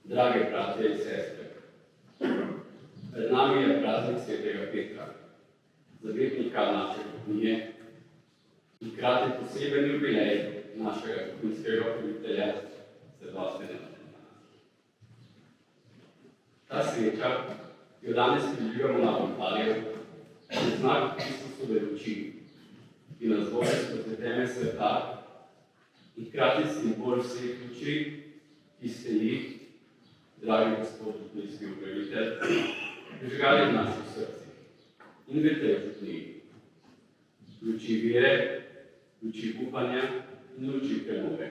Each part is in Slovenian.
Drage bratje in sestre, pred nami je praznik svetega Petra, zavetnika naše unije in hkrati poseben jubilej našega skupinskega ljubitelja Sebastiana. Ta sveča, ki jo danes prižigamo na oltarju, je znak Kristusove luči, ki nas vodi skozi teme sveta in hkrati simbol vseh luči, ki ste jih, dragi Gospod, ljudski upravitelj, prižgali v naših srcih in v tej župniji. Luči vere, luči upanja in luči prenove.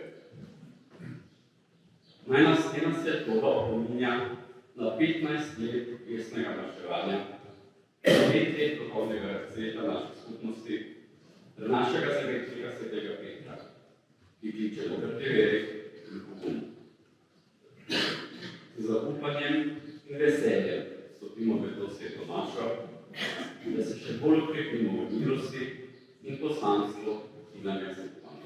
Naj nas ena svetloba opominja na 15 let pesnega maščevanja, 5 let duhovnega razcveta naše skupnosti ter našega zavetnika svetega Petra, ki kliče do trde vere in pogumu. Z upanjem in veseljem stopimo v to sveto našo, da se še bolj okrepimo v milosti in poslanstvu, ki nam je zaupano.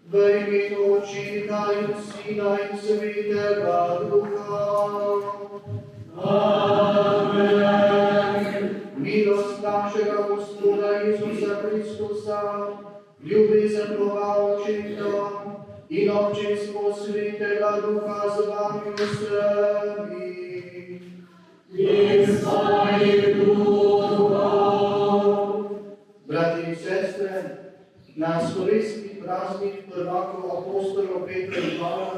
V imenu Očeta in Sina in Svetega Duha. Amen. Milost našega Gospoda Jezusa Kristusa, ljubezen Boga Očeta in občinstvo Svetega Duha z vami vsemi. In s tvojim duhom. Bratje in sestre, na slovesni praznik prvakov apostolov Petra in Pavla,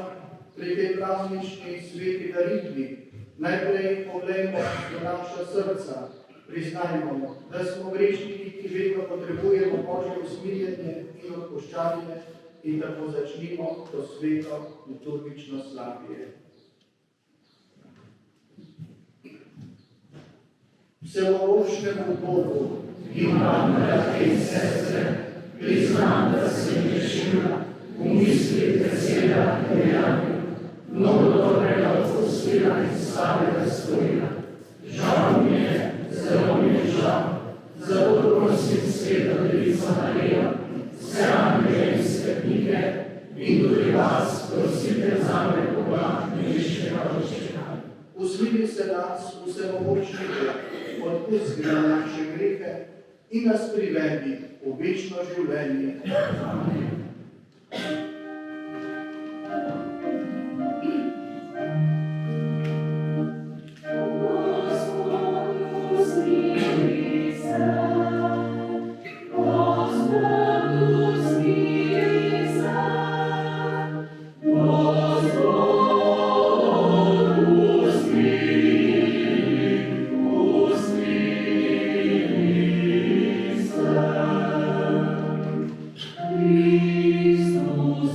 pri tej praznični sveti daritvi, najprej poglejmo v naša srca, priznajmo, da smo grešniki, ki vedno potrebujemo Božje usmiljenje in odpuščanje, in tako začnimo to sveto liturgično slavje. Vsemogočnemu Bogu in vam, bratje in sestre, priznam, da sem grešila v misli, besedah in dejanjih, mnogo dobrega odpustila in slabega storila. Žal mi je, zelo mi je žal, zato prosim Sveto Devico Marijo, vse angele in svetnike in tudi vas, prosite zame Boga nebeškega Očeta. Usmili se nas, vsemogočnike, odpusti nam naše grehe in nas privedi v večno življenje. Amen. Christus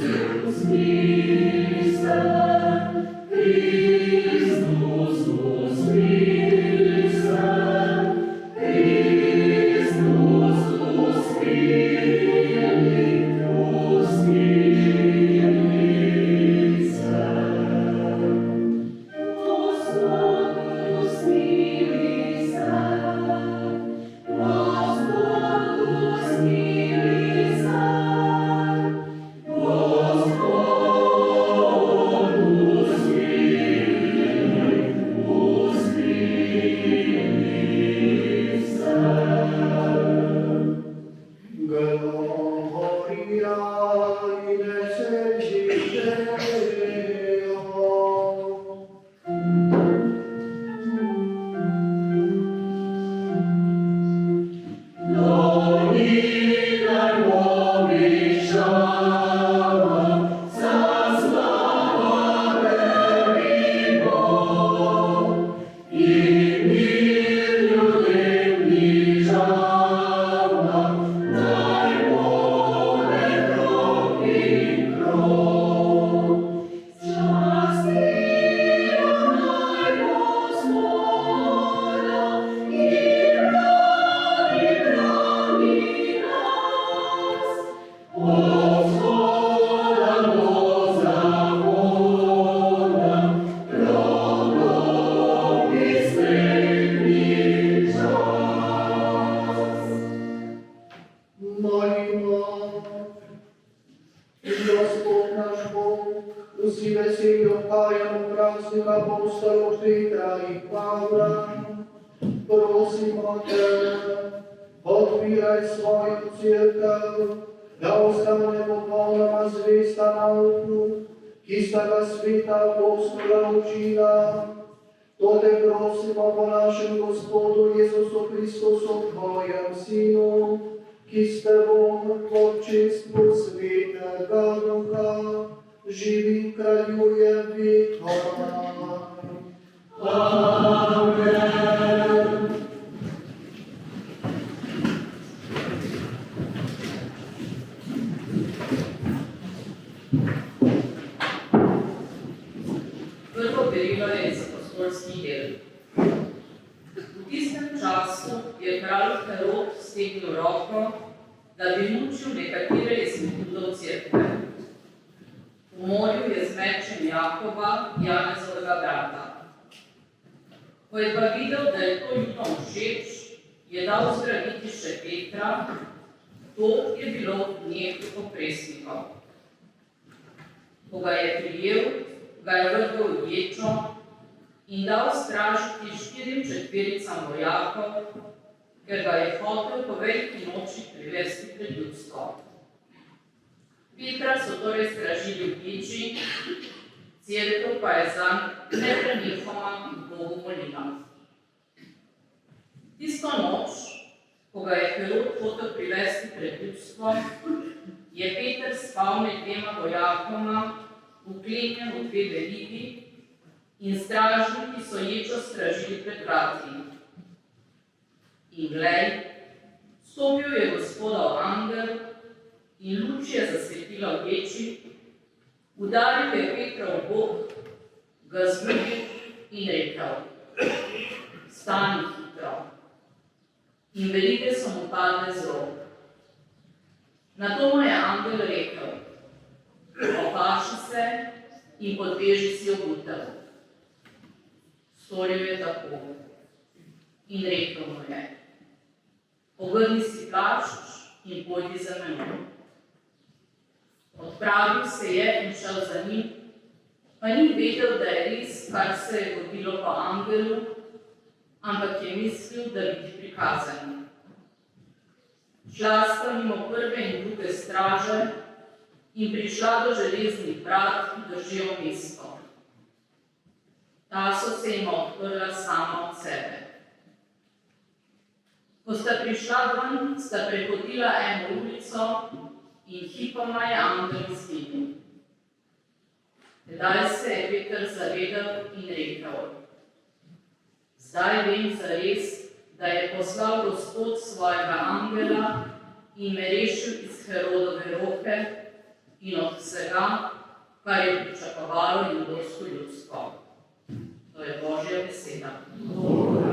praznik apostolov Petra i Pavla, prosimo te, otviraj svoju cirkev, da ostane popolnoma zvesta nauku, ki sta ga sveta apostola učila. To te prosimo po našem Gospodu Jezusu Kristusu, tvojem Sinu, ki s tebom v občinstvu Svetega Duha živi in kraljuje vekoma. Amen. Prvo berilo je iz apostolskih del. V tistem času je kralj Herod stegnil roko, da bi mučil nekatere izmed Judov cerkve. V morju je z mečem Jakoba, Janezovega brata. Ko je pa videl, da je to Judom všeč, je dal zgraditi še Petra, to je bilo v dneh opresnikov. Ko ga je prijel, ga je vrgel v ječo in dal stražiti 4 vojakov, ker ga je hotel po veliki noči privesti pred ljudstvo. Petra so torej stražili v ječi, cerkev pa je zanj neprenehoma Bogu molila. Tisto noč, ko ga je Herod hotel privesti pred ljudstvo, je Peter spal med 2 vojakoma, vklenjen v 2 verigi, in stražniki so ječo stražili pred vrati. In glej, stopil je Gospodov angel in luč je zasvetila v ječi, udaril je Petra v bok, ga zbudil in rekel: Vstani hitro. In verige so mu padle z rok. Nato mu je angel rekel: Opaši se in podveži si obutev. Storil je tako in rekel mu je: Ogrni si plašč in pojdi za menoj. Odpravil se je in šel za njim, pa ni vedel, da je res, kar se je godilo po angelu, ampak je mislil, da vidi prikazani. Šla sta mimo prve in druge straže in prišla do železnih vrat, ki držijo mesto. Ta so se jima odprla sama od sebe. Ko sta prišla ven, sta prehodila eno ulico in hipoma je angel izginil. Tedaj se je Peter zavedel in rekel: Zdaj vem zares, da je poslal Gospod svojega angela in me rešil iz Herodove roke in od vsega, kar je pričakovalo judovsko ljudstvo. To je Božja beseda. Господь,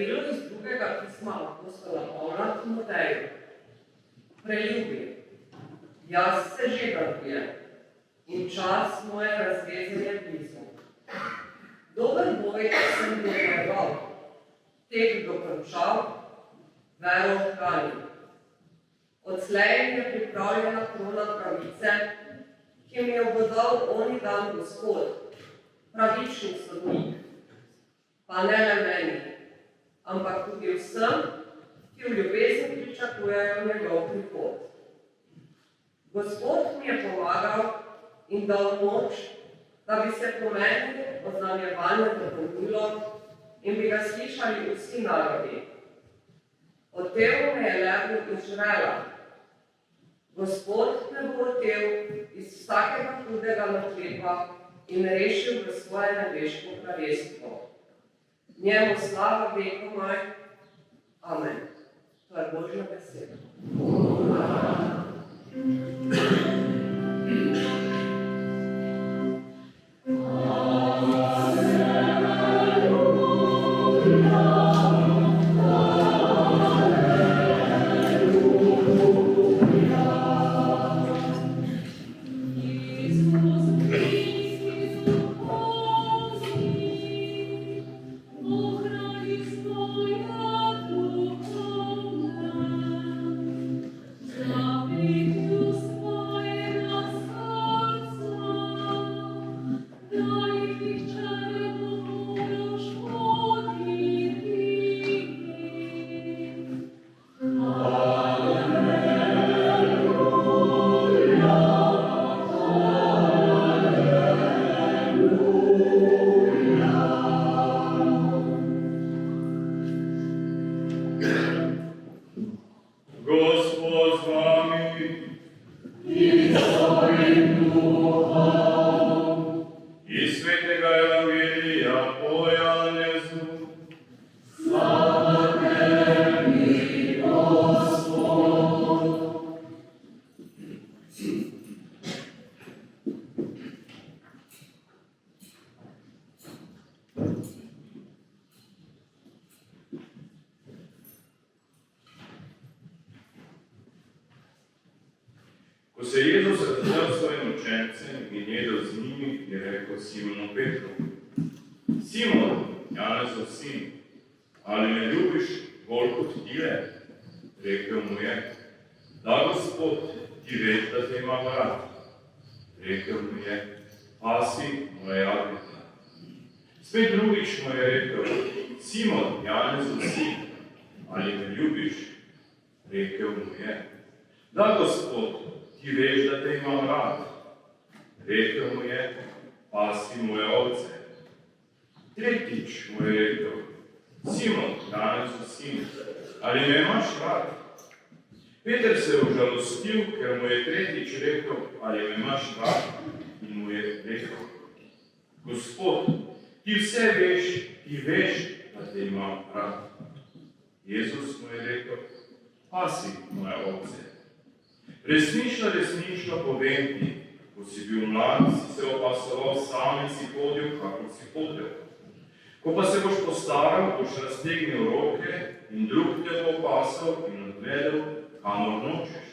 Besedilo iz drugega pisma apostola Pavla Timoteju. Preljubi, jaz se že radujem in čas moje razvezanje blizu. Dober boj sem dobojeval, tek dokončal, vero ohranil. Odslej je pripravljena krona pravice, ki mi jo bo dal oni dan Gospod, pravični sodnik. Pa ne le meni, ampak tudi vsem, ki v ljubezni pričakujejo njegov prihod. Gospod mi je pomagal in dal moč, da bi se po meni oznanjevanje dopolnilo in bi ga slišali vsi narodi. Hotel me je levo Izraela. Gospod me bo hotel iz vsakega hudega naklepa in rešil v svoje nebeško kraljestvo. Njemu slava vekomaj. Amen. To je Božja beseda. Ko se je Jezus razdelal svojim učencem in jedel z njimi, je rekel Simonu Petru: Simon, Janezov sin, ali me ljubiš bolj kot tile? Rekel mu je: Da, Gospod, ti veš, da te imam rad. Rekel mu je: Pasi moje jagnjce. Spet drugič mu je rekel: Simon, Janezov sin, ali me ljubiš? Rekel mu je: Da, Gospod, ti veš, da te imam rad. Rekel mu je: Pasi moje ovce. Tretjič mu je rekel: Simon, Janezov sin, ali me imaš rad? Peter se je užalostil, ker mu je tretjič rekel: Ali me imaš rad? In mu je rekel: Gospod, ti vse veš, ti veš, da te imam rad. Jezus mu je rekel: Pasi moje ovce. Resnično, resnično povem ti, ko si bil mlad, si se opasoval sam in si hodil, kako si hodil. Ko pa se boš postaral, boš raztegnil roke in drug te bo opasal in odvedel, kamor nočeš.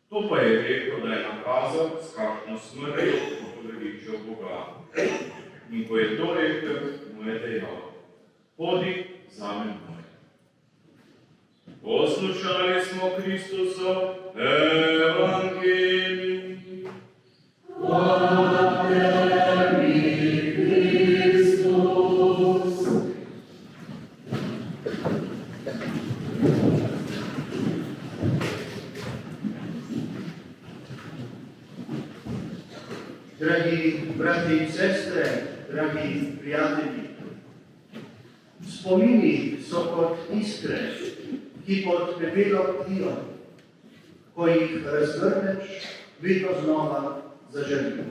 To pa je rekel, da je nakazal, s kakšno smrtjo bo veličal Boga. In ko je to rekel, mu je dejal: Hodi za menoj. Poslušali smo Kristusov evangelij. Hvala tebi, Kristus. Dragi brati in sestre, dragi prijatelji, spomini so kot iskre, ki pod pepelom tlijo. Ko jih razgrneš, vedno znova zaželijo.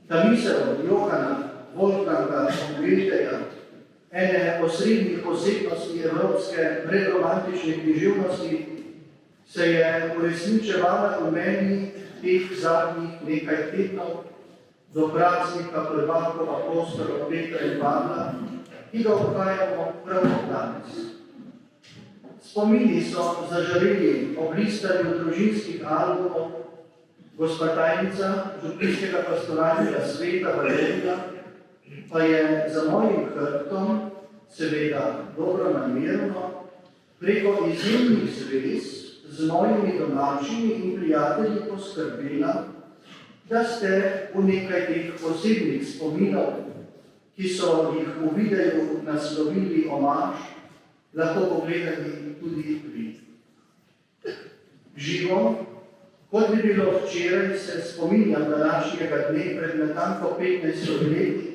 Ta misel Johana Wolfganga von Goetheja, ene osrednjih osebnosti evropske predromantične književnosti, se je uresničevala v meni teh zadnjih nekaj tednov do praznika prvakov apostolov Petra in Pavla, ki ga obhajamo prav danes. Spomini so zažareli ob listanju družinskih albumov, gospa tajnica župnijskega pastoralnega sveta Valerija pa je za mojim hrbtom, seveda dobronamerno, preko izjemnih zvez z mojimi domačimi in prijatelji poskrbela, da ste v nekaj teh posebnih spominov, ki so jih v videu naslovili omaž, lahko pogledali tudi vi. Živo, kot bi bilo včeraj, se spominjam današnjega dne pred natanko 15 leti,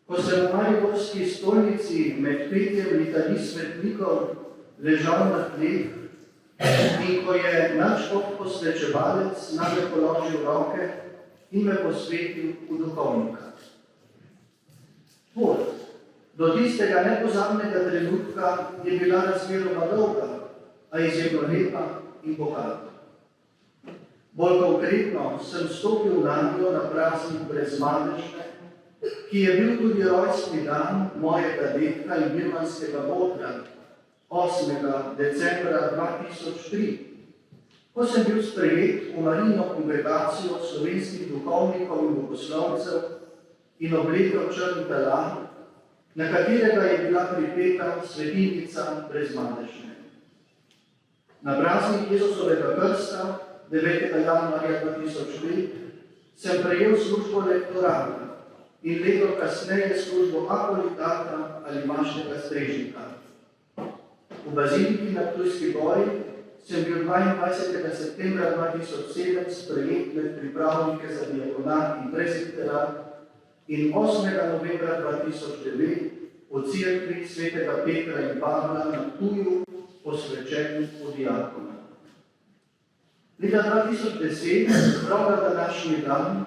ko sem v mariborski stolnici med petjem litanij svetnikov ležal na tleh in ko je nadškof posvečevalec name položil roke in me posvetil v duhovnika. Pot do tistega nepozabnega trenutka je bila razmeroma dolga, a izjemno lepa in bogata. Bolj konkretno sem stopil nanjo na praznik Brezmadežne, ki je bil tudi rojstni dan mojega dedka in birmanskega botra, 8. decembra 2003, ko sem bil sprejet v Marijino kongregacijo slovenskih duhovnikov in bogoslovcev in oblekel črn pelan, na katerega je bila pripeta svetilnica Brezmadežne. Na praznik Jezusovega krsta 9. januarja 2005 sem prejel službo lektorata in leto kasneje službo akolitata ali mašnega strežnika. V baziliki na Ptujski gori sem bil 22. septembra 2007 sprejet med pripravnike za diakonat in presbiterat in 8. novembra 2009 v cerkvi svetega Petra in Pavla na Ptuju posvečen v diakona. Leta 2010, prav na današnji dan,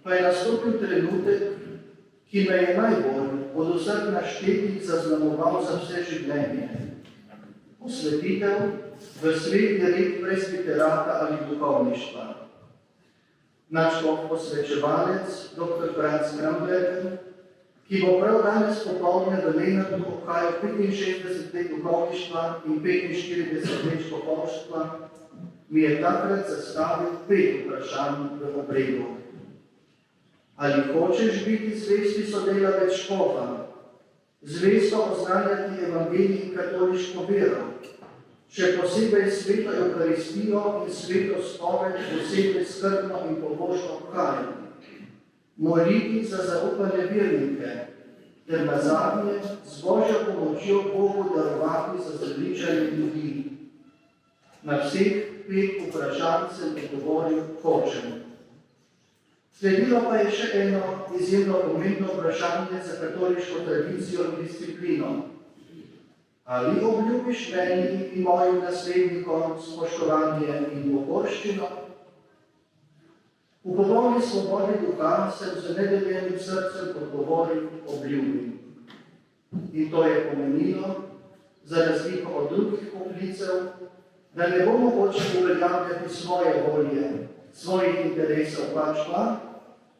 pa je nastopil trenutek, ki me je najbolj od vseh naštetih zaznamoval za vse življenje. Posvetitev v sveti red presbiterata ali duhovništva. Nadškof posvečevalec, dr. Franc Kramberger, ki bo prav danes popoldne v Lenartu obhajal 65 let duhovništva in 45 let škofovstva, mi je takrat zastavil 5 vprašanj v obredu. Ali hočeš biti zvesti sodelavec škofa, zvesto oznanjati evangelij in katoliško vero, še posebej sveto Evharistijo in sveto spoved posebej skrbno in pobožno obhajati, moliti za zaupane vernike, ter nazadnje z Božjo pomočjo Bogu darovati za zveličanje ljudi. Na vseh 5 vprašanj sem odgovoril hočem. Sledilo pa je še eno izjemno pomembno vprašanje za katoliško tradicijo in disciplino. Ali obljubiš meni in mojim naslednikom spoštovanje in pokorščino? V popolni svobodi duha sem z nedeljenim srcem odgovoril obljubim. In to je pomenilo, za razliko od drugih poklicev, da ne bo mogoče uveljavljati svoje volje, svojih interesov, pač pa,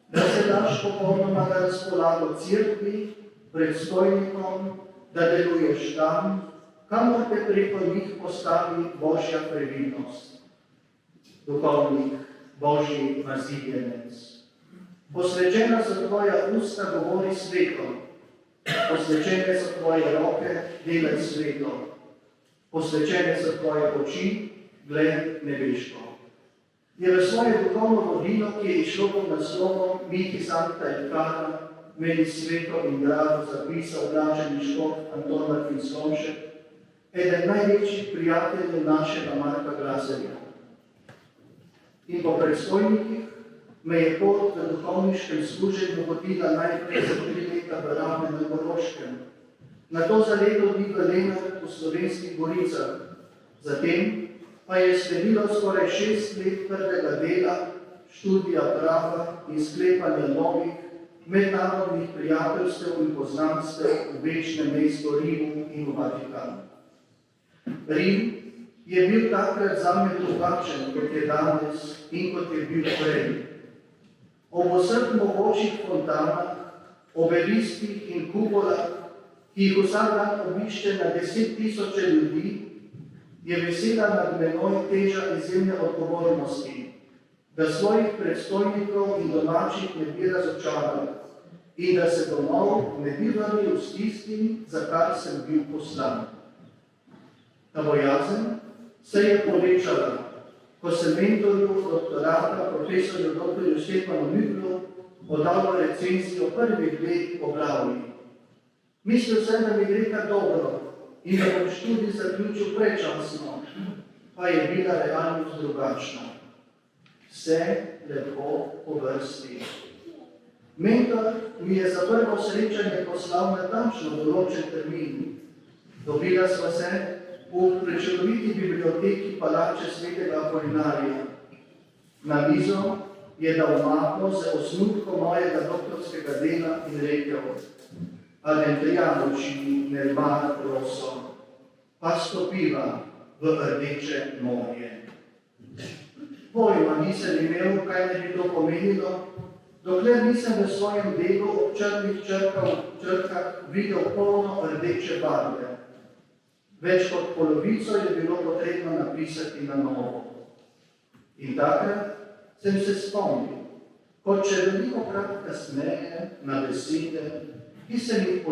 da se daš popolnoma na razpolago cerkvi, predstojnikom, da deluješ tam, kamor te preko njih postavi Božja previdnost. Duhovnik, Božji maziljenec. Posvečena so tvoja usta, govori sveto. Posvečene so tvoje roke, delaj sveto. Posvečene so tvoje oči, gled nebeško. Je v svoje duhovno vodilo, ki je išlo pod naslovom Mihi Sancta et Cara, meni sveto in drago zapisal blaženi škof Anton Martin Slomšek, eden največjih prijateljev našega Marka Glaserja. In po predstojnikih me je pot v duhovniškem služenju vodila najprej za 3 leta v Ravne na Koroškem, nato za leto dni v Lenart v Slovenskih Goricah. Zatem pa je sledilo skoraj 6 let trdega dela, študija prava in sklepanja novih mednarodnih prijateljstev in poznanstev v večnem mestu Rimu in v Vatikanu. Rim je bil takrat zame drugačen, kot je danes in kot je bil prej. Ob vseh mogočih fontanah, obeliskih in kupolah ki jih vsak dan obišče na 10.000 ljudi, je vesela nad menoj teža izjemne odgovornosti, da svojih predstojnikov in domačih ne bi razočaral in da se domov ne bi vrnil s tistim, za kar sem bil poslan. Ta bojazen se je povečala, ko sem mentorju doktorata, profesorju dr. Štefanu Müklu, podal recenzijo prvih 2 poglavij. Mislil sem, da mi gre kar dobro in da bom študij zaključil predčasno, pa je bila realnost drugačna. Vse lepo po vrsti. Mentor mi je za prvo srečanje poslal natančno določen termin. Dobila sva se v prečudoviti biblioteki palače svetega Apolinarija. Na mizo je dal mapo z osnutkom mojega doktorskega dela in rekel: Adrianoči Nermana proso, pa stopiva v Rdeče morje. Pojma nisem imel, kaj ne bi to pomenilo, dokler nisem v svojem delu ob črnih črkah videl polno rdeče barve. Več kot polovico je bilo potrebno napisati na novo. In takrat sem se spomnil, kot če velikokrat kasneje, na besede, ki sem jih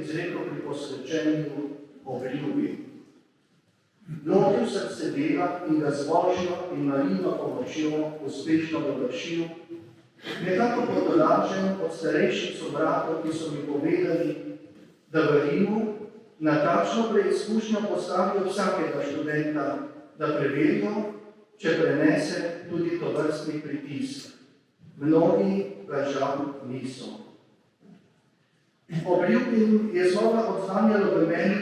izrekel pri posvečenju obljubi. Lotil sem se dela in ga z Božjo in Marijino pomočjo uspešno dovršil, nekako potolažen od starejših sobratov, ki so mi povedali, da v Rimu na takšno preizkušnjo postavijo vsakega študenta, da preverijo, če prenese tudi tovrstni pritisk. Mnogi ga žal niso. Obljubim je znova odzvanjalo v meni,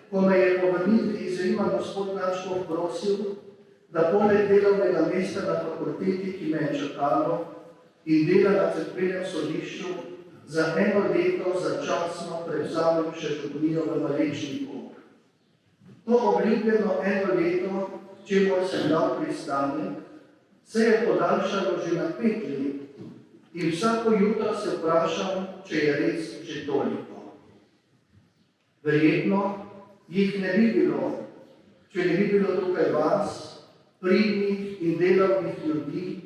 ko me je po vrnitvi iz Rima gospod Načkov prosil, da poleg delovnega mesta na fakulteti, ki me je čakalo, in dela na cerkvenem sodišču, za 1 leto začasno prevzamem še župnijo v Malečniku. To obljubljeno 1 leto, čemur sem dal pristanek, se je podaljšalo že na 5 let in vsako jutro se vprašam, če je res že toliko. Verjetno jih ne bi bilo, če ne bi bilo tukaj vas, pridnih in delovnih ljudi,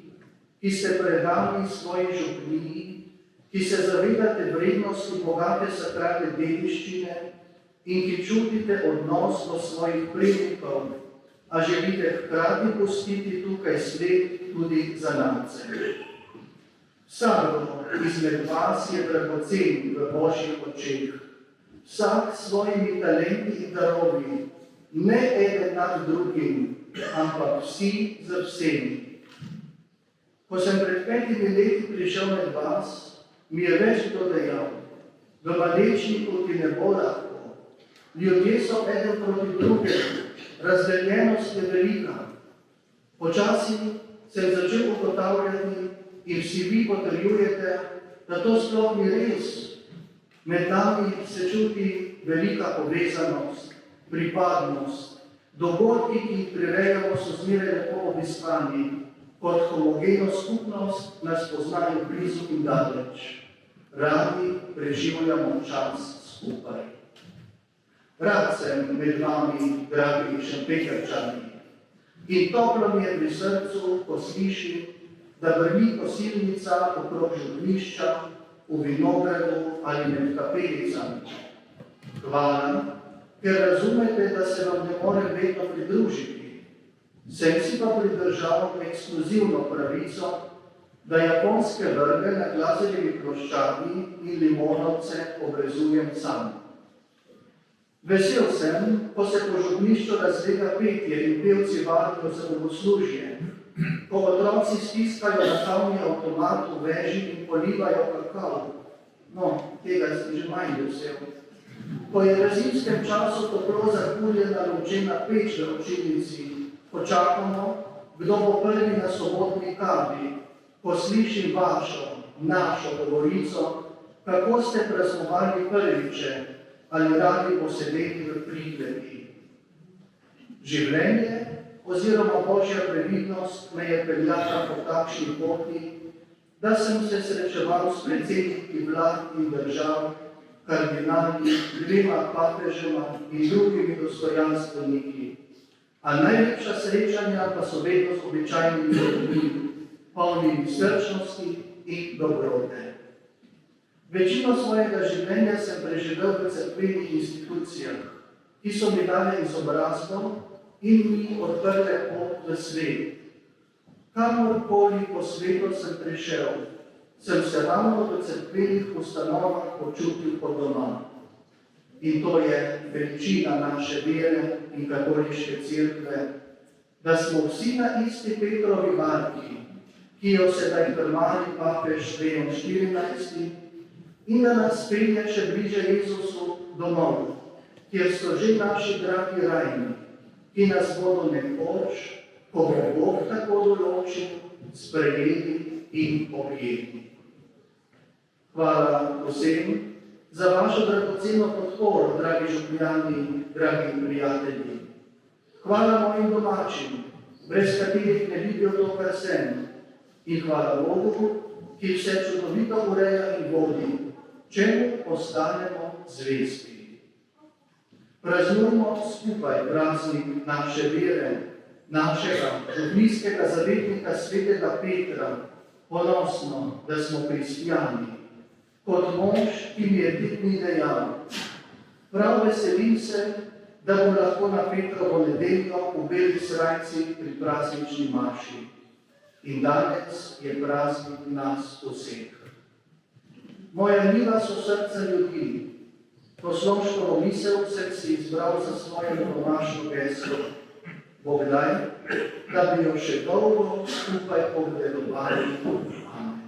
ki ste predani svoji župniji, ki se zavedate vrednosti bogate sakralne dediščine in ki čutite odnos do svojih prednikov, a želite hkrati pustiti tukaj sled tudi zanamce. Vsakdo izmed vas je dragocen v Božjih očeh, vsak s svojimi talenti in darovi, ne eden nad drugim, ampak vsi z vsemi. Ko sem pred 5 leti prišel med vas, mi je več kdo dejal: v Malečniku ti ne bo lahko, ljudje so eden proti drugemu, razdeljenost je velika. Počasi sem začel ugotavljati in vsi vi potrjujete, da to sploh ni res. Med nami se čuti velika povezanost, pripadnost, dogodki, ki jih prevejamo, so zmeraj lepo obiskani, kot homogeno skupnost nas poznajo blizu in daleč. Radi preživljamo čas skupaj. Rad sem med vami, dragi Šempekrčani, in toplo mi je pri srcu, ko slišim, da brni kosilnica okrog župnišča, v vinogradu ali med kapelicami. Hvala, ker razumete, da se vam ne morem vedno pridružiti. Sem si pa pridržal ekskluzivno pravico, da japonske vrbe na Glazerjevi ploščadi in limonovce obrezujem sam. Vesel sem, ko se po župnišču razlega petje in pevci vadijo za bogoslužje, ko otroci stiskajo na kavni avtomat v veži in polivajo kakav. No, tega sem že manj vesel. Ko je v zimskem času toplo zakuljena lončena peč v učilnici, ko čakamo, kdo bo prvi na sobotni kavi, ko slišim vašo, našo govorico, kako ste praznovali prviče ali radi posedeli v priglebi. Življenje oziroma Božja previdnost me je peljala po takšni poti, da sem se srečeval s predsedniki vlad in držav, kardinali, 2 papežema in drugimi dostojanstveniki. A najlepša srečanja pa so vedno z običajnimi ljudmi, polnimi srčnosti in dobrote. Večino svojega življenja sem preživel v cerkvenih institucijah, ki so mi dale izobrazbo in mi odprle pot v svet. Kamorkoli po svetu sem prišel, sem se ravno v cerkvenih ustanovah počutil kot doma. In to je veličina naše vere in katoliške cerkve, da smo vsi na isti Petrovi barki, ki jo sedaj krmari papež Leon XIV, in da nas pelje še bliže Jezusu domov, kjer so že naši dragi rajni, ki nas bodo nekoč, ko bo Bog tako določil, sprejeli in objeli. Hvala vsem za vašo dragoceno podporo, dragi župljani, dragi prijatelji. Hvala mojim domačim, brez katerih ne bi bil to, kar sem. In hvala Bogu, ki vse čudovito ureja in vodi, čemu ostanemo zvesti. Praznujmo skupaj praznik naše vere, našega župnijskega zavetnika svetega Petra, ponosno, da smo kristjani. Kot mož, ki mi je 5 dni dejal, prav veselim se, da bo lahko na Petrovo nedeljo v beli srajci pri praznični maši. In danes je praznik nas vseh. Moja mila so srca ljudi. Poslovškovo misel sem si izbral za svoje domašno geslo. Bog daj, da bi jo še dolgo skupaj obdelovali. Amen.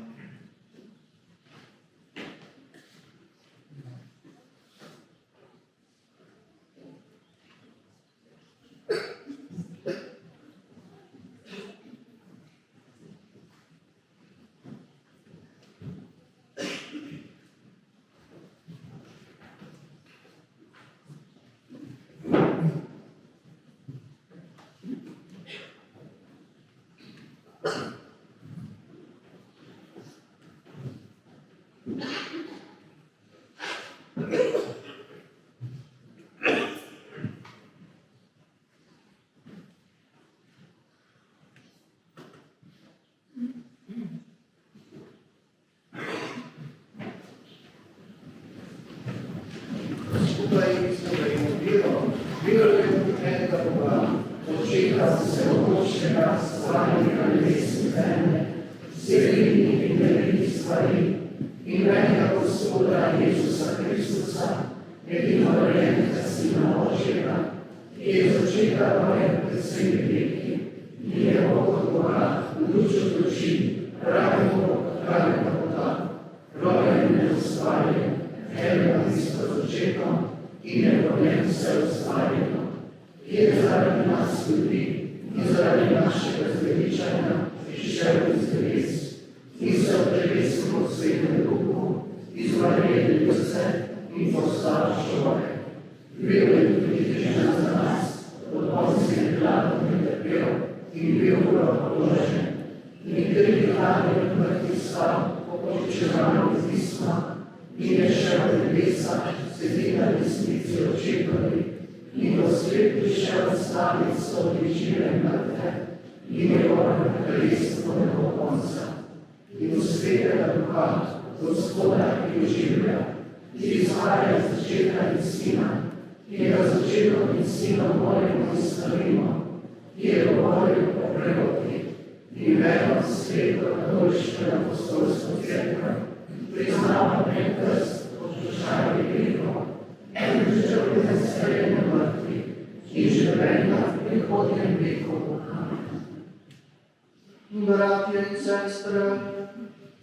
Bratje in sestre,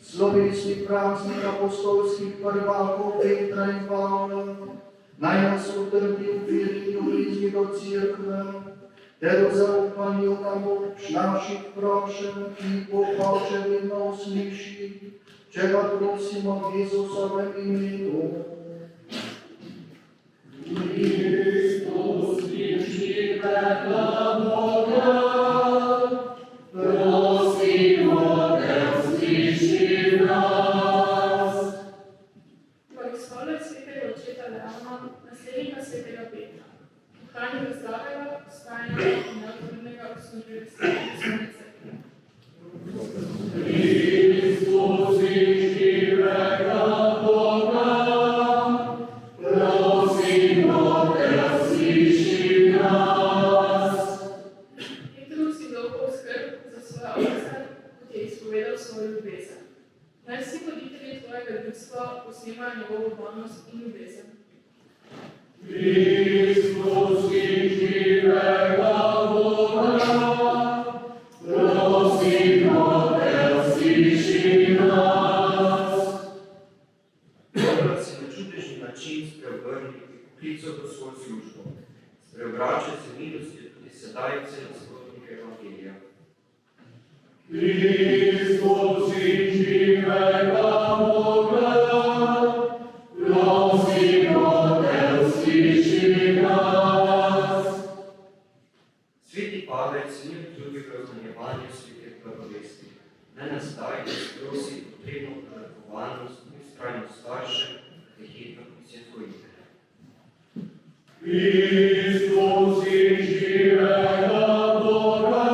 slovesni praznik apostolskih prvakov Petra in Pavla, naj nas utrdi v veri in ljubezni do cerkve, ter v zaupanju na moč naših prošenj, ki pohoče vedno usliši, če ga prosimo v Jezusovem imenu. Kristus, Krišnik, pekla Boga, prosimo te, usliši nas. Blagoslovljaj svetega svetega Petra, ohranjanja zdravega, ostajanja in neodvrnega službe Svete Cerkve. Kristus iz živega Boga, prosimo te, sliši nas. Petrus si dolgo skrb za svoje ovce, kot je izpovedal svojo ljubezen. Naj vsi voditelji tvojega ljudstva posnemajo njegovo varnost in ljubezen. Kristus iz živega Boga, prosimo te, sliši nas. Dobro se na čudežni način spreobrni pri poklicu v svojo službo. Spreobrača se milosti tudi sedaj vse nasprotnike Evangelija. Kristus iz živega Boga, prosimo te, sliši nas. Sveti Pavel se ni utrudil v razumljevanju svete pravovesti. Naj nas daj, da sprosi potrebno požrtvovanost in vztrajnost staršev, kateheta in vzgojiteljev. Kristus iz živega Boga,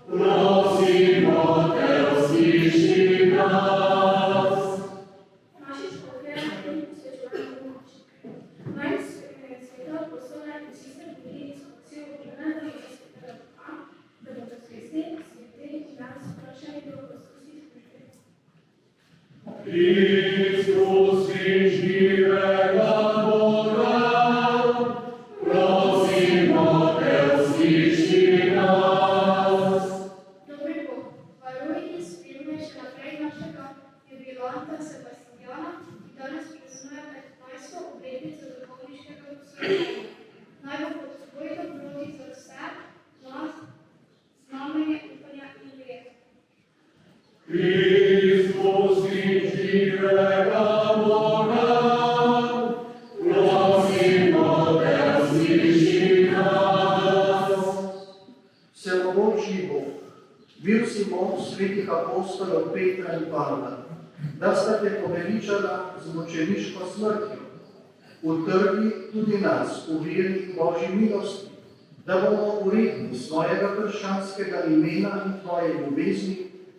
prosimo te, sliši nas. Naši spohajani posvečujemo pomoči. Naj sveta poslala in vsi se bili izpoksil obrnati iz svetega duha, da bodo zvesti, sveti in nas vprašali do poskusi službe. Kristus iz živega Boga, prosimo te, sliši nas. Dobri Bog, varuj in spremljaj še naprej našega jubilanta Sebastijana, ki danes praznuje 15. obletnico duhovniškega posvećenja. Naj bo pod tvoj dobroti za vse nas znamenje upanja in vere. Kristus iz živega Boga, prosimo te, sliši nas. Vsemogočni Bog, bil si moč svetih apostolov Petra in Pavla, da sta te poveličala z mučeniško smrtjo. Utrdi tudi nas v veri in Božji milosti, da bomo uredni svojega krščanskega imena in tvoje ljubezni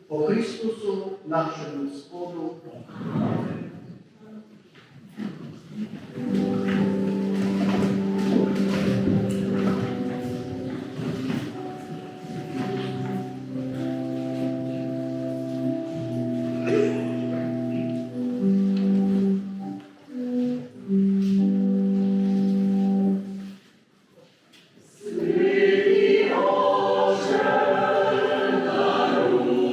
po Kristusu, našem Gospodu. Sveti Oče, daruj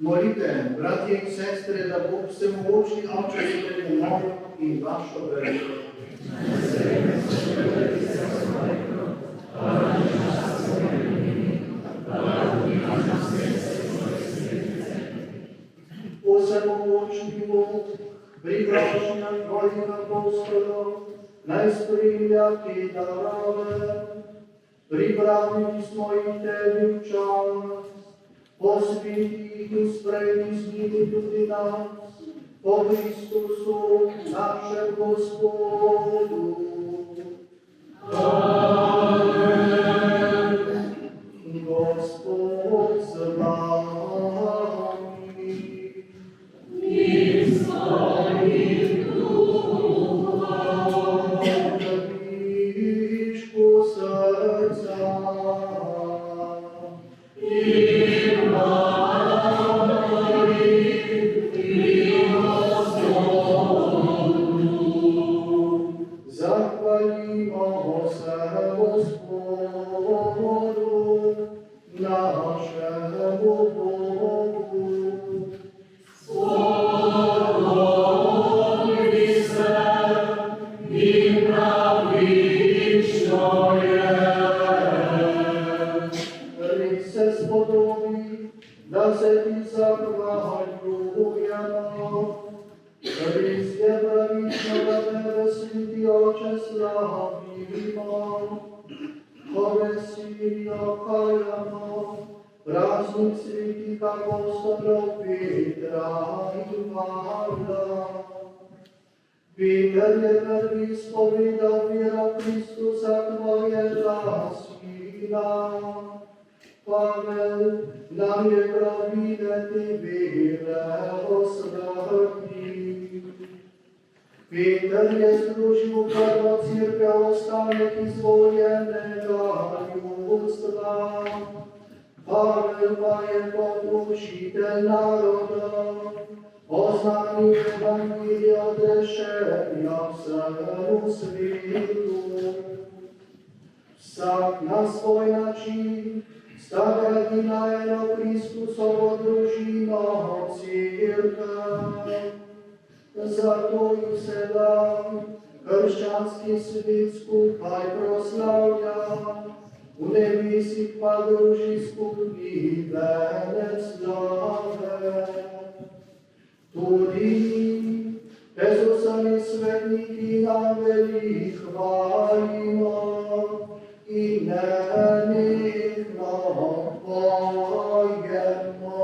Molite, bratje in sestre, da Bog vsemogočni Oče sprejme mojo in vašo veliko. Vsemogočni Bog, priglašenja tvojih apostolov, naj spremlja te darove, pripraviti smo jih tebi v čas, posveti jih in sprejmi z njimi tudi nas, po Kristusu, našem Gospodu. Amen. Gospod z vami. In s tvojim duhom. Višku srca. In mali, in Gospodu. Zahvalimo se Gospodu, našemu Bogu. Spodobi se in pravično je. Res se spodobi, da se ti zahvaljujemo. Res je pravično, da tebe, sveti Oče, slavimo. Ko veselijo kajamo, praznik svetih apostolov Petra in Pavla. Peter je prvi izpovedal vero Kristusa, tvojega Sina. Pavel nam je prav videti vere osvrti. Peter je združil prvo cerkev ostanek izvoljenega ljudstva. Pavel pa je kot učitelj naroda oznanil evangelije odrešenja vsemu svetu. Vsak na svoj način sta gradila eno Kristusovo družino cerkev. Zato jih sedaj krščanski svet skupaj proslavlja, v nebesih pa druži skupni venec slave. Tudi te z vsemi svetniki angeli hvalimo in nenehno pojemo.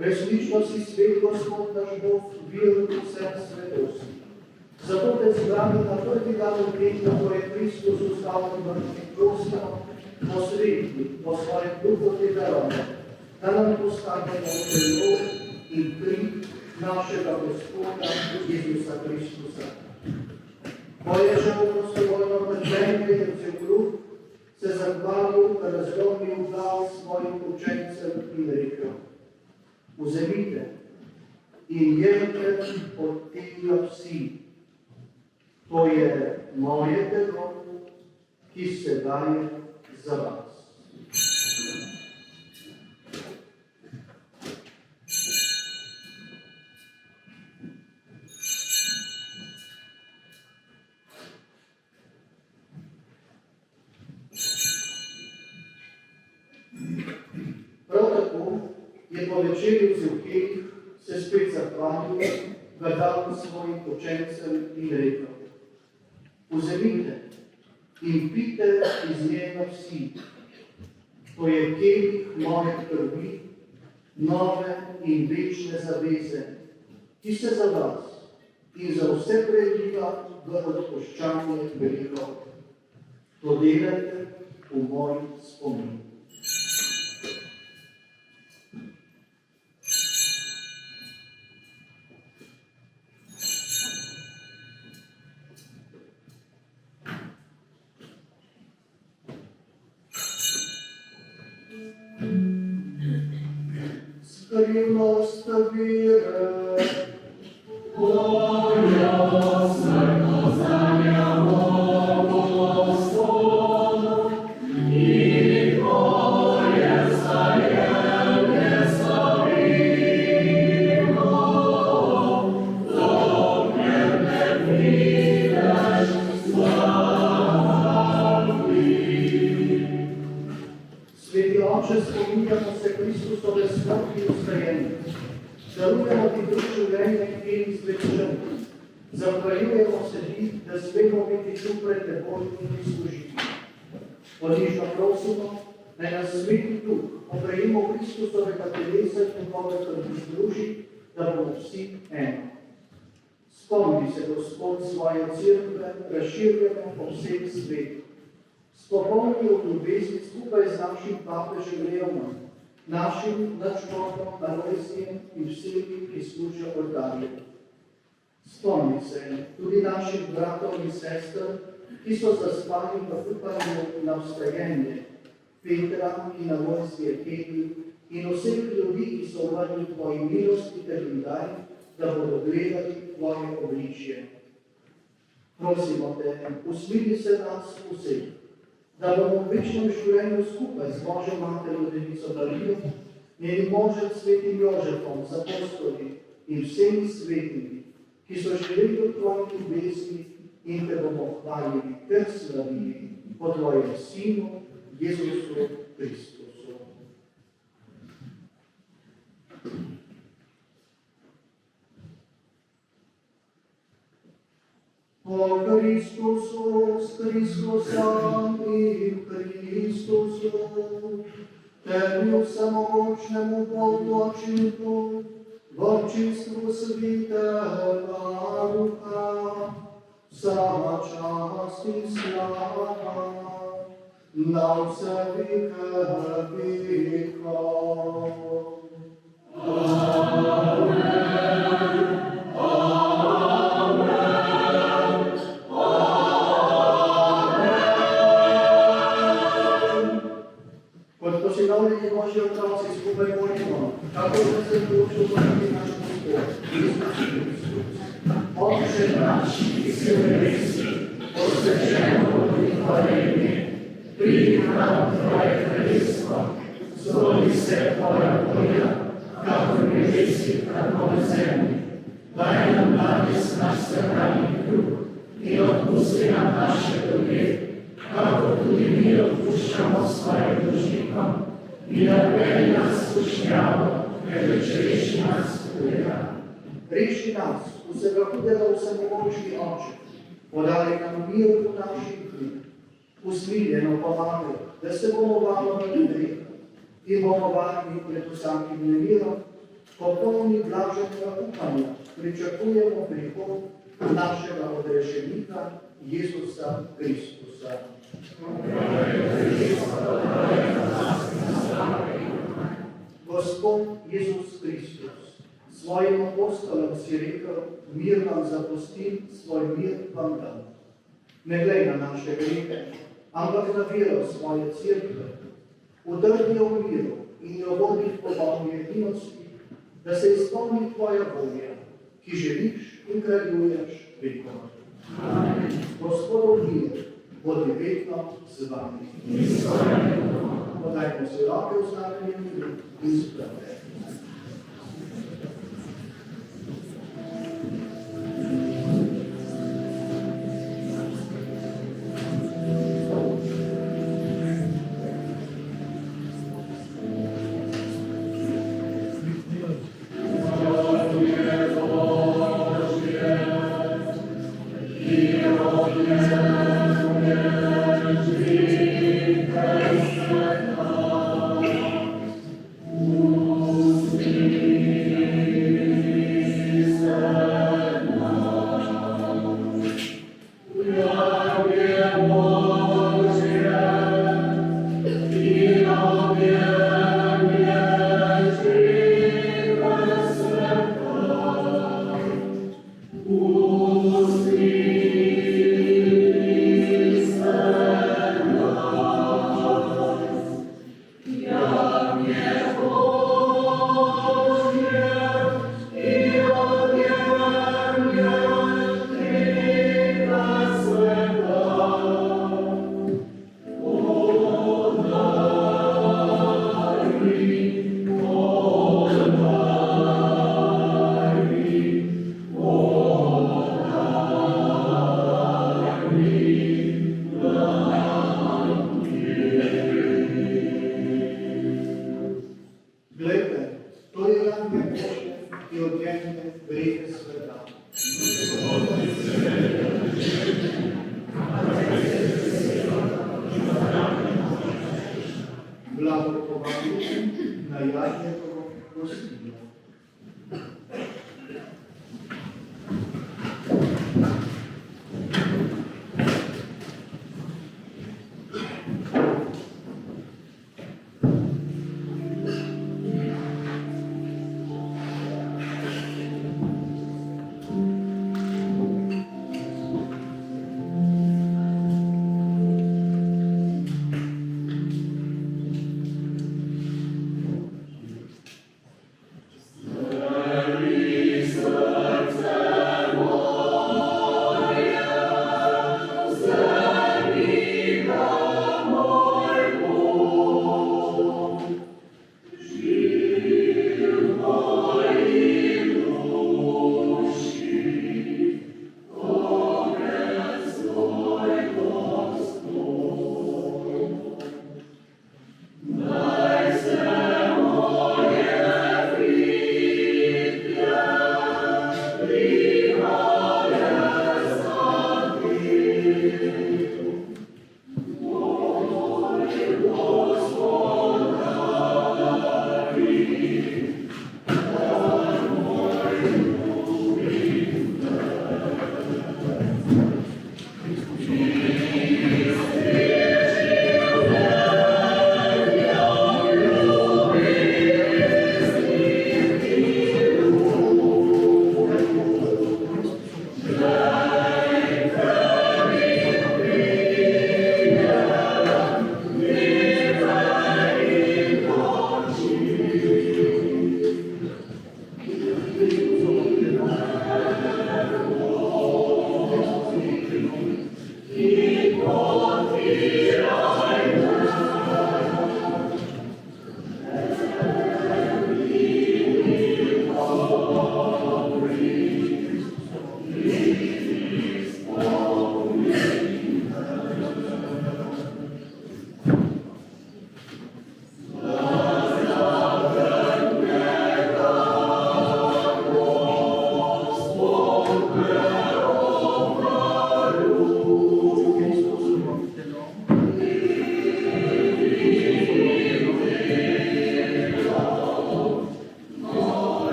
Resnično si svet, Gospod naš Bog, vir vseh svetosti. Zato te zbrani na prvi dan obletja, ko je Kristus vstal od mrtvih, prosimo, posveti po svojem duhu te darove, da nam postanemo telo in kri našega Gospoda Jezusa Kristusa. Poježal svojno trpljenje in cel kruh, se zahvalil, razlomil glav svojim učencem in rekel: Vzemite in jejte od tega vsi. To je moje telo, ki se daje za vas. Prav tako je po večerju vzel kelih, se spet zahvalil, ga dal svojim učencem in rekel: Vzemite in pite iz njega vsi. To je kelih moje krvi, nove in večne zaveze, ki se za vas in za vse preliva v odpuščanje grehov. To delajte v moj spomin. Skrivnost vere, tvoja smrtno znanja Gospodu in tvoje stajenje slavimo, dokler ne prideš slavi. Sveti Oče, spominjamo se Kristusove smrti in vstajenja. Darujemo ti drug življenje in zvečer. Zahvaljujemo se ti, da smemo biti tu pred teboj in ti služiti. Ponižno prosimo, naj nas sveti duh oprejimo Kristusovega telesa in njegove krvi združi, da bomo vsi eno. Spomni se, Gospod, svoje cerkve, razširjene po vsem svetu. Spopolni v ljubezni skupaj z našim papežem Leonom, našim nadškotom, Alojzijem in vsemi, ki služijo oltarju. Spomni se tudi naših bratov in sester, ki so zaspali v upanju na vstajenje, Petra in Alojzije Kedi in vseh ljudi, ki so umrli v tvoji milosti ter jim daj, da bodo gledali tvoje obličje. Prosimo te, usmili se nas vseh, da bomo v večnem življenju skupaj z Božjo Materjo Devico Marijo, njenim možem svetim Jožefom, z apostoli in vsemi svetimi, ki so živeli v tvoji ljubezni in te bomo hvalili ter slavili po tvojem Sinu, Jezusu Kristusu. O Christusu, Christusom in Christusu, tebi samomočnemu podločniku, v občinstvu Svetega Duha, sama čast in slava, na vse veke vekov. Amen. Posjedovljeni Božji otroci, skupaj molimo, kako da se vključil v naš Gospod, Jezus Kristus. Oče naš, ki si v nebesih, posvečeno bodi tvoje ime, pridi k nam tvoje kraljestvo, zgodi se tvoja volja, kako v nebesih, tako na zemlji. Daj nam danes naš vsakdanji kruh in odpusti nam naše dolge, kako tudi mi odpuščamo svojim dolžnikom, in ne vpelji nas v skušnjavo, temveč reši nas hudega. Reši nas vsega hudega, vsemogočni Oče, podaj nam mir v naših dneh, usmiljeno pomagaj, da se bomo varovali greha in bomo varni pred vsakim nemirom, popolni blaženega upanja pričakujemo prihod našega odrešenika Jezusa Kristusa. Gospod Jezus Kristus, Svojim apostolom si rekel, mir vam zapustim, svoj mir vam dam. Ne glej na naše grehe, ampak na vero svoje cerkve. Udrži jo v miru in jo vodi v pobavni edinosti, da se izpolni tvoja volja, ki živiš in kraljuješ vedno. Gospodov mir, bodi vedno z vami. Podajmo si roke v znamenju miru in sprave.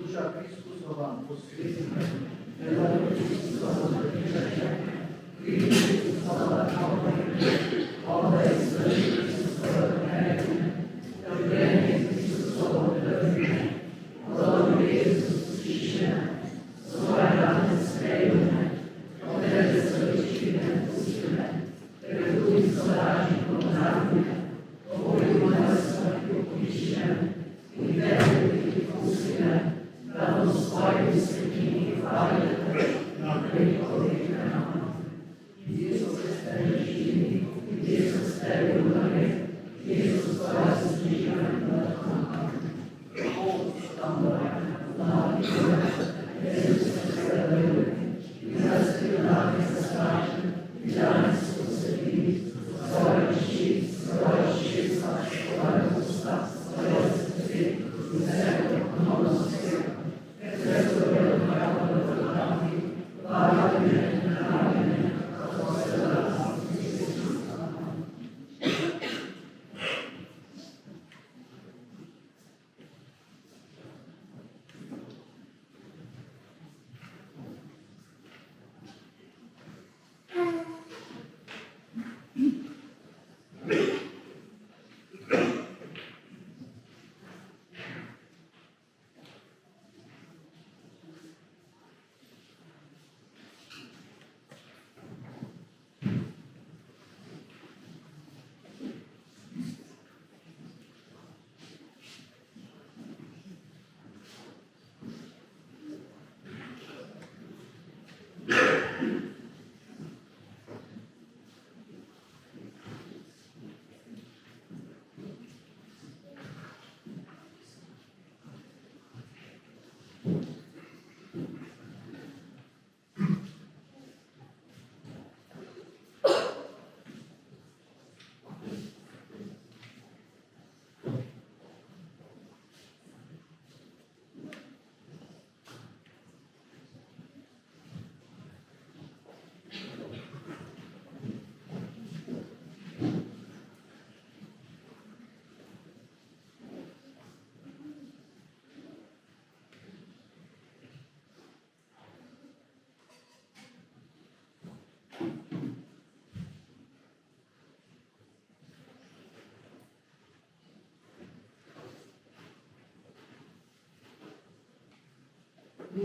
Duša Kristusova, posveti.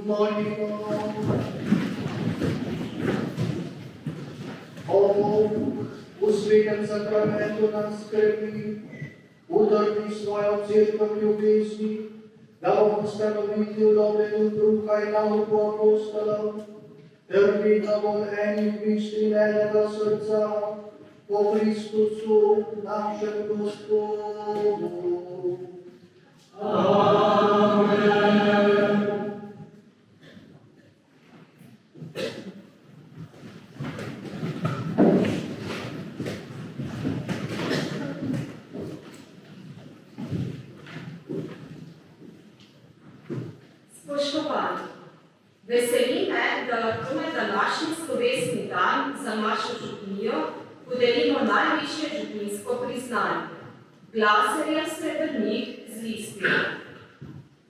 Molimo. O Bog, u svetem sakramentu nas skrbi, utrpi svojo crkvo v ljubezni, da bo ustanoviti v dobrem duha in nauku apostolov, trpi da bo enih misli enega srca, po Kristusu našem Gospodu. Amen. Spoštovani, veseli me, da lahko na današnji slovesni dan za našo župnijo podelimo najvišje župnijsko priznanje, Glaserjev srebrnik z listino.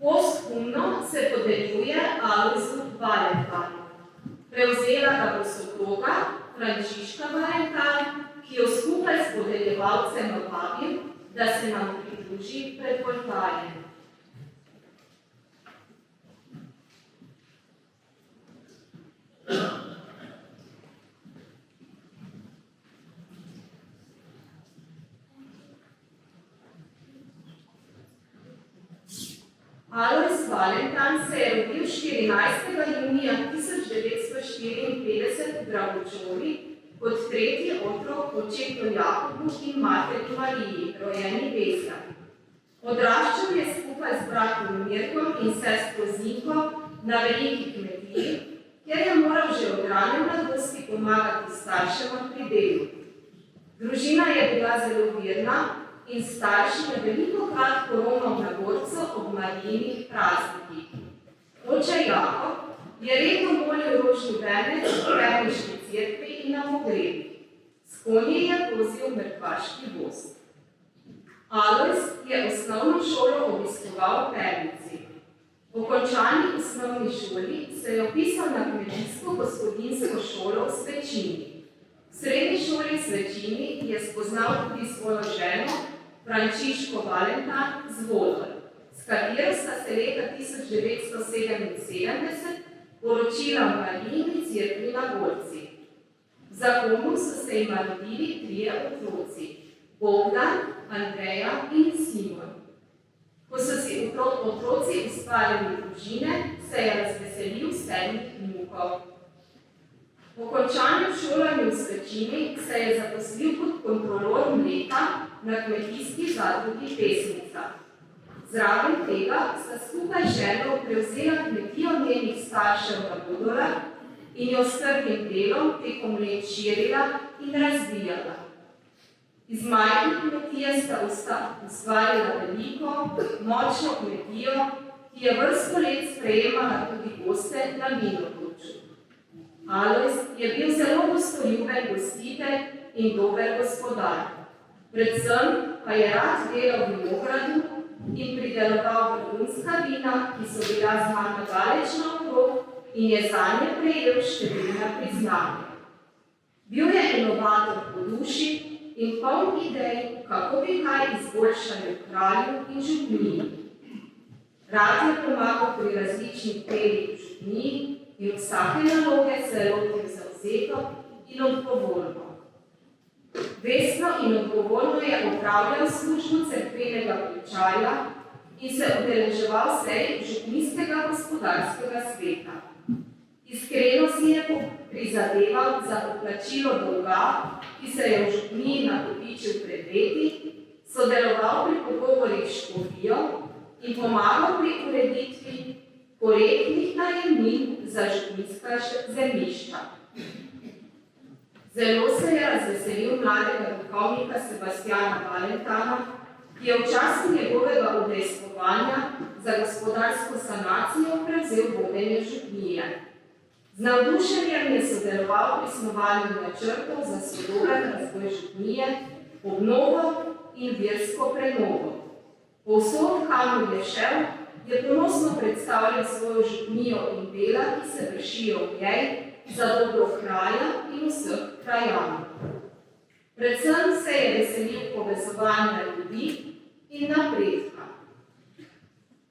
Posthumno se podeljuje Alojzu Valentinu. Prevzela ga bo soproga Frančiška Valentin, ki jo skupaj s podeljevalcem vabim, da se nam pridruži pred oltarjem. Alojz Valentan se je rodil 14. junija 1954 v Dragočovi kot tretji otrok očetu Jakobu in materi Mariji, rojeni Vesna. Odraščal je skupaj z bratom Mirkom in sestro Zinko na veliki kmetiji, kjer je moral že od rane mladosti pomagati staršema pri delu. Družina je bila zelo verna in starši je velikokrat poromal na gorco ob Marijinih praznikih. Oče Jakob je redno molil rožni venec v Perniški cerkvi in na pogrebih. S konji je vozil mrtvaški voz. Alojz je osnovno šolo obiskoval v Pernici. Po končani osnovni šoli se je vpisal na kmetijsko-gospodinjsko šolo v Svečini. V srednji šoli v Svečini je spoznal tudi svojo ženo, Frančiško Valentan z Vodor, s katero sta se leta 1977 poročila v Marijini cerkvi na Golci. V zakonu so se jima rodili 3 otroci, Bogdan, Andreja in Simon. Ko so si otroci ustvarili družine, se je razveselil 7 vnukov. Po končanju šolanja v Svečini se je zaposlil kot kontrolor mleka na kmetijski zadrugi Pesnica. Zraven tega sta skupaj z ženo prevzela kmetijo njenih staršev na Bodora in jo s trdim delom tekom let širila in razvijala. Iz majhne kmetije sta ustvarila veliko, močno kmetijo, ki je vrsto let sprejemala tudi goste na Vinotoču. Alojz je bil zelo gostoljuben gostitelj in dober gospodar. Predvsem pa je rad delal v vinogradu in prideloval vrhunska vina, ki so bila znana daleč naokrog in je zanje prejel številna priznanja. Bil je inovator po duši in poln idej, kako bi kaj izboljšali v kraju in župniji. Rad je pomagal pri različnih delih v župniji in vsake naloge se je lotil zavzeto in odgovorno. Vestno in odgovorno je opravljal službo cerkvenega pričaja in se udeleževal sej župnijskega gospodarskega sveta. Iskreno si je prizadeval za poplačilo dolga, ki se je v župniji nakopičil pred leti, sodeloval pri pogovorih s škofijo in pomagal pri ureditvi korektnih najemnin za župnijska zemljišča. Zelo se je razveselil mladega duhovnika Sebastjana Valentana, ki je v času njegovega udejstvovanja za gospodarsko sanacijo prevzel vodenje župnije. Z navdušenjem je sodeloval pri snovanju načrtov za sodoben razvoj župnije, obnovo in versko prenovo. Povsod, kamor je šel, je ponosno predstavljal svojo župnijo in dela, ki se vršijo v njej, za dobro kraja in vseh krajanov. Predvsem se je veselil povezovanja ljudi in napredka.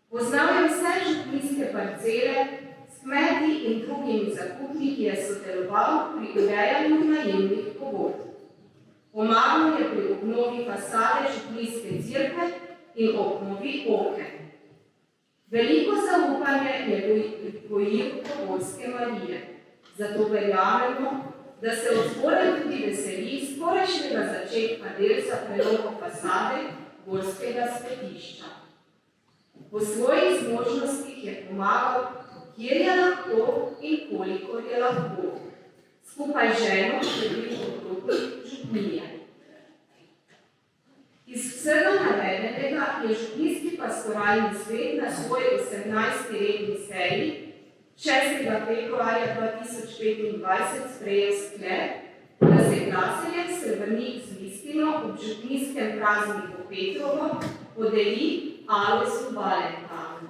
Poznal je vse župnijske parcele, s kmeti in drugimi zakupniki je sodeloval pri urejanju najemnih pogodb. Pomagal je pri obnovi fasade župnijske cerkve in obnovi oken. Veliko zaupanje je gojil Gorske Marije. Zato verjamemo, da se od zgoraj tudi veseli skorajšnjega začetka del za prenovo fasade Gorskega svetišča. Po svojih zmožnostih je pomagal, kjer je lahko in kolikor je lahko. Skupaj z ženo je bil otrok župnije. Iz vsega navedenega je župnijski pastoralni svet na svoji 18. redni seji 6. februarja 2025 sprejel sklep, da se glaseljem Srebrnik z listino ob župnijskem prazniku Petrovo podeli Alojzu Valentanu.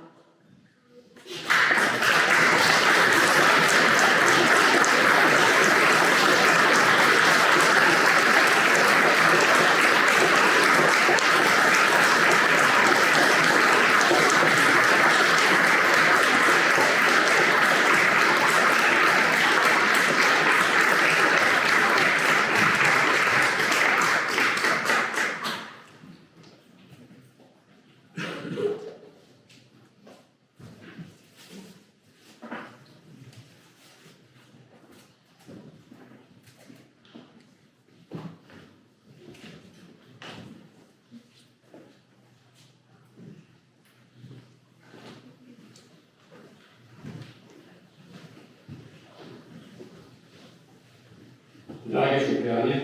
dragi šopljani,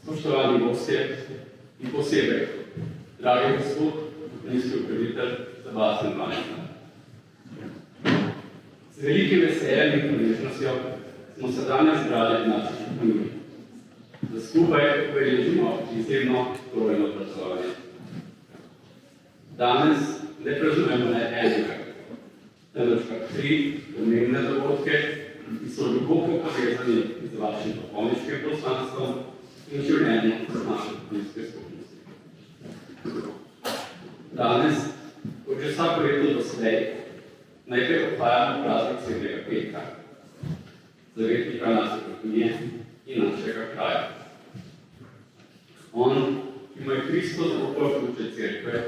spoštovani gostje in posebej, dragi gospod, župnijski upravitelj Sebastijan Vanjšan. Z velikim veseljem in hvaležnostjo smo se danes zbrali v naši župniji, da skupaj obeležimo izjemno trojno praznovanje. Danes ne praznujemo le enega, temveč kar 3 pomembne dogodke, ki so globoko povezani z vašim duhovniškim poslanstvom in življenjem naše župnijske skupnosti. Danes, kot že vsako leto doslej, najprej obhajamo praznik Svetega Petra, zavetnika naše župnije in našega kraja. On, ki mu je Kristus zaupal ključe cerkve,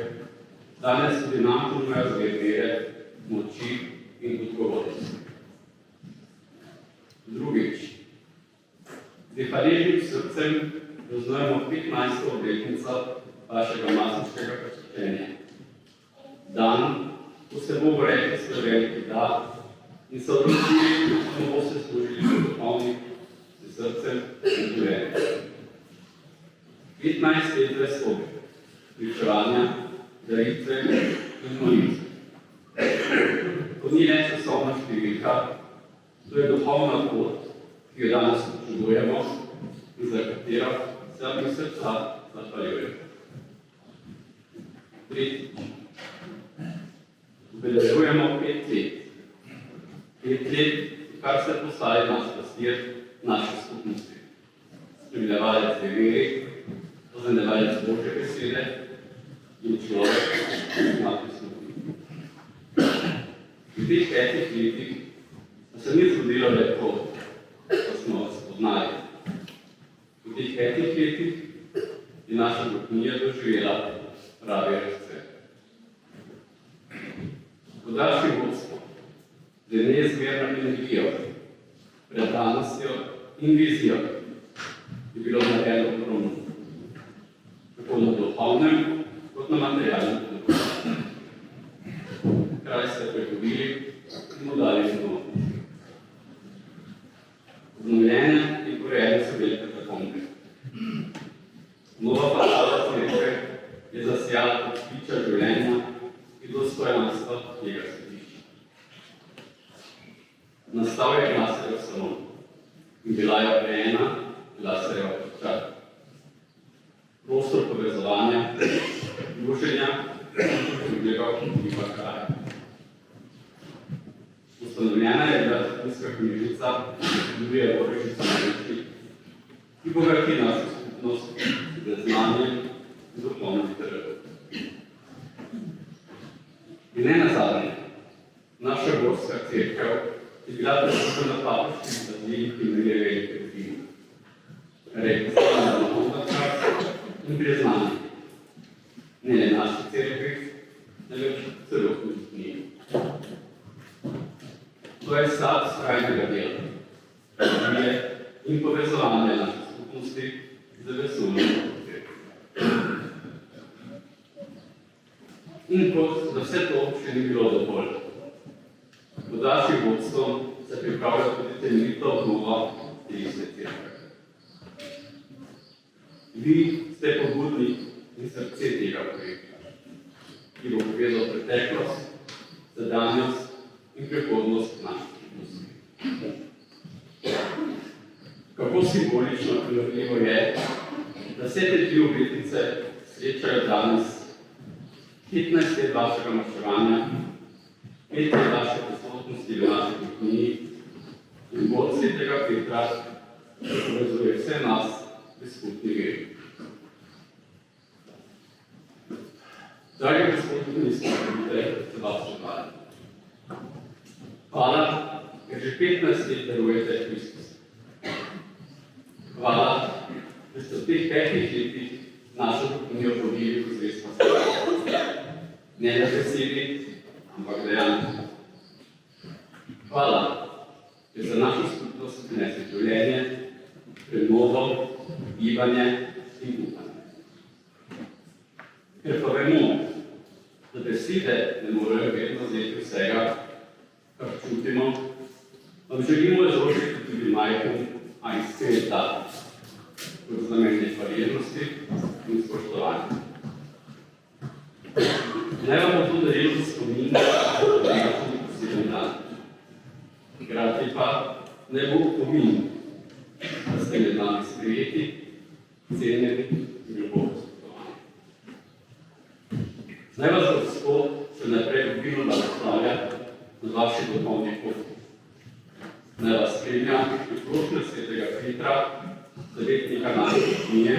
danes tudi nam ponuja zgled vere, moči in odgovornosti. Drugič, z hvaležnim srcem praznujemo 15. obletnico vašega masniškega posvečenja. Dan, ko se Bogu reče slovenki da in se odločili, da boste služili kot duhovnik s srcem in življenjem. 15 let zvestobe, pričevanja, daritve in molitve. To ni le časovna številka, to je duhovna pot, ki jo danes občudujemo in za katero se vam iz srca zahvaljujemo. Tretjič, obeležujemo 5 let. 5 let, kar se postaje naš pastir naše skupnosti. Spremljevalec veri, poznavalec Božje besede in človek, ki ima prisluhniti. V teh 5 letih se ni zgodilo le to, da smo vas spoznali. V teh 5 letih je naša župnija doživela pravi razcvet. Pod vašim vodstvom, z neizmerno energijo, predanostjo in vizijo je bilo narejeno ogromno, tako na duhovnem kot na materialnem področju. Kraj ste prehodili in mu dali znova. Obnovljene in urejene so bile katakombe. Nova fasada cerkve je zasijala kot priča življenja in dostojanstva tega svetišča. Nastal je Glaserjev salon in bila je urejena Glaserjeva ploščad. Prostor povezovanja, druženja in drugega občutljiva kraja. Ustanovljena je bila župnijska knjižnica Julije Božičica Marički, ki bogati našo skupnost z znanjem in duhovno literaturo. In ne nazadnje, naša gorska cerkev je bila predvsem na papežskih bazilih in Marijevih trofij, registrirana na Montačar in priznanje, ne le naši cerkvi, temveč celotni župniji. To je sad skrajnega dela, razvije in povezovanje naše skupnosti z vesoljno cerkvijo. In kot da vse to še ni bilo dovolj, pod vašim vodstvom se pripravlja tudi temeljita obnova te iste cerkve. Vi ste pobudnik in srce tega projekta, ki bo povezal preteklost, sedanjost in prihodnost naše skupnosti. Kako simbolično in vrljivo je, da vse te 3 obletnice srečajo danes 15 let vašega maščevanja, 5 let vaše prisotnosti v naši župniji in bod Svetega Petra, ki povezuje vse nas v skupni veri. Dragi gospod župnijski upravitelj Sebastijan Vanjšan, hvala, ker že 15 let darujete Kristus. Hvala, da ste v teh 5 letih našo župnijo vodili v zvestnost. Ne na besedi, ampak dejansko. Hvala, ker za našo skupnost prinese življenje, prenovo, gibanje in upanje. Ker pa vemo, da besede ne morejo vedno vzeti vsega, kar čutimo, vam želimo izložiti tudi majhen, a iskren dar. kot znamenje hvaležnosti in spoštovanja. Naj vam bo to darilo spomin na današnji poseben dan. Hkrati pa naj bo opomin, da ste med nami sprejeti, cenjeni in ljubov spoštovani. Naj vas Gospod še naprej obilno blagoslavlja na vaši duhovni poti. Naj vas spremlja v prošnjo svetega Petra, zavetnika naše knjige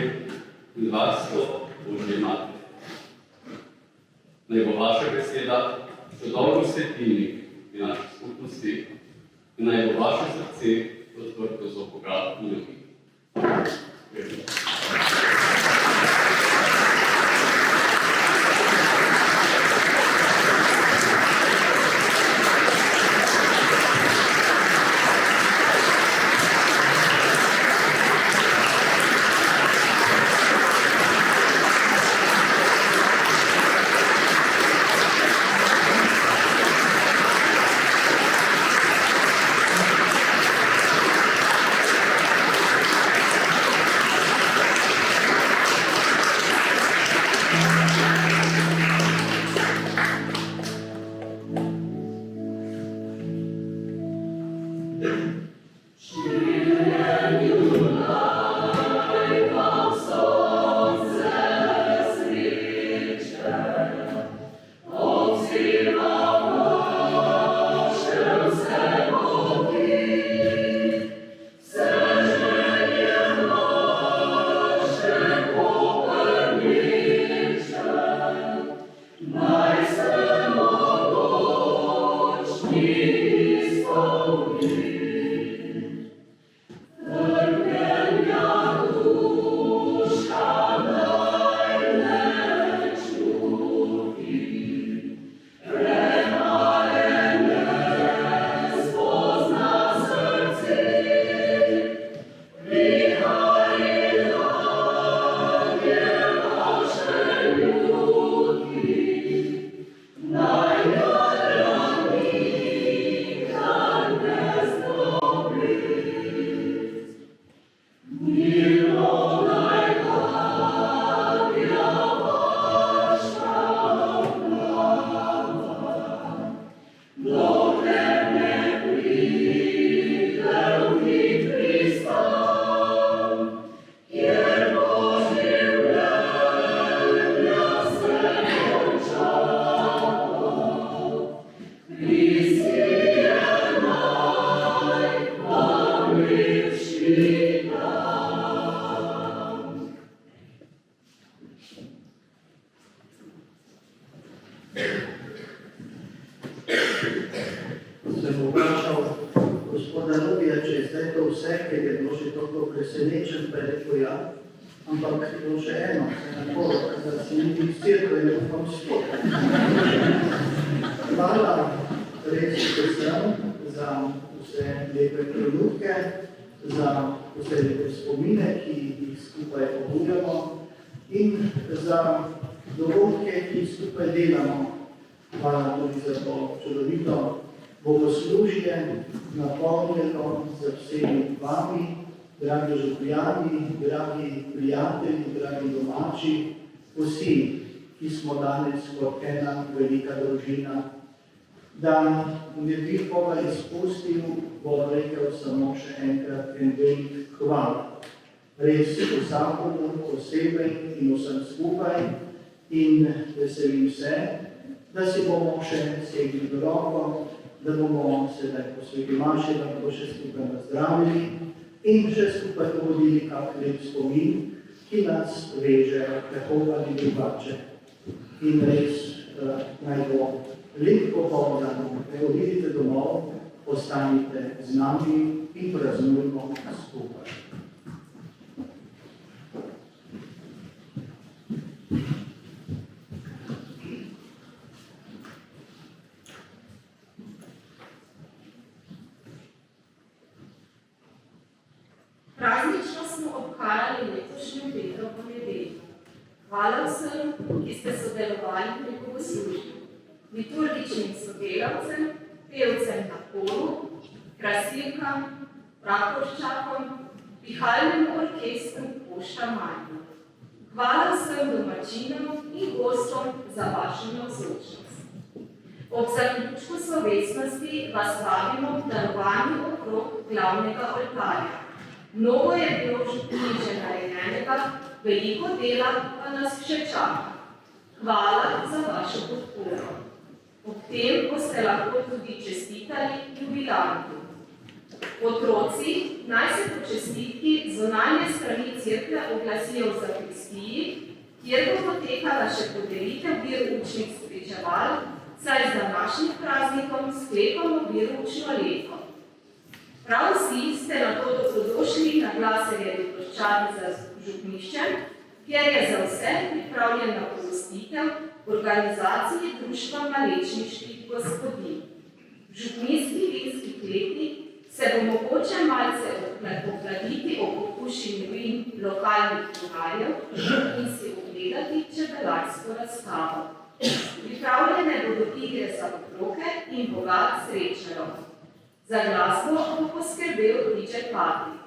in varstvo Božje Matere. Naj bo vaša beseda sodobno svetilnik in naše skupnosti in naj bo vaše srce odprto za pogled in ljudi. Sem vprašal gospoda Rubija, če je zdaj to vse, ker je bilo še toliko presenečen, pa je rekel ja, ampak je bilo še eno, se ne bo, da si niti iz cirkve ne upam spod. Hvala res vsem za vse lepe trenutke, za vse lepe spomine, ki jih skupaj pobujamo in za dogodke, ki jih skupaj delamo. Hvala tudi za to čudovito bogoslužje, napolnjeno z vsemi vami, dragi župljani, dragi prijatelji, dragi domači, vsi, ki smo danes kot ena velika družina. Da ne bi koga izpustil, bom rekel samo še enkrat en velik hvala. Res vsakomu posebej in vsem skupaj in veselim se, da si bomo še segli do roko, da bomo sedaj po sveti maši lahko še skupaj nazdravili in še skupaj povodili kak lep spomin, ki nas veže tako ali drugače. In res naj bo lep popoldan, ko vidite domov, ostanite z nami in praznujmo skupaj. Praznično smo obhajali letošnjo Petrovo nedeljo. Hvala vsem, ki ste sodelovali pri bogoslužju, liturgičnim sodelavcem, pevcem na koru, krasilkam, praporščakom, pihalnemu orkestru, Pošta Maribor. Hvala vsem domačinom in gostom za vašo navzočnost. Ob zaključku slovesnosti vas vabimo k darovanju okrog glavnega oltarja. Mnogo je bilo že narejenega, veliko dela pa nas še čaka. Hvala za vašo podporo. Ob tem boste lahko tudi čestitali jubilantu. Otroci naj se po čestitki zunanje strani cerkve oglasijo v zakristiji, kjer bo potekala še podelitev veroučnih spričeval, saj z današnjim praznikom sklepamo veroučno leto. Prav vsi ste nato dobrodošli na Glaserjevi ploščadi za župniščem, kjer je za vse pripravljena pogostitev v organizaciji Društva malečniških gospodinj. V župnijski vinski kleti se bo mogoče malce ohladiti ob okušenju vin lokalnih vinarjev in si ogledati čebelarsko razstavo. Pripravljene bodo igre za otroke in bogat srečarov. Za glasbo bo poskrbel DJ Patrik.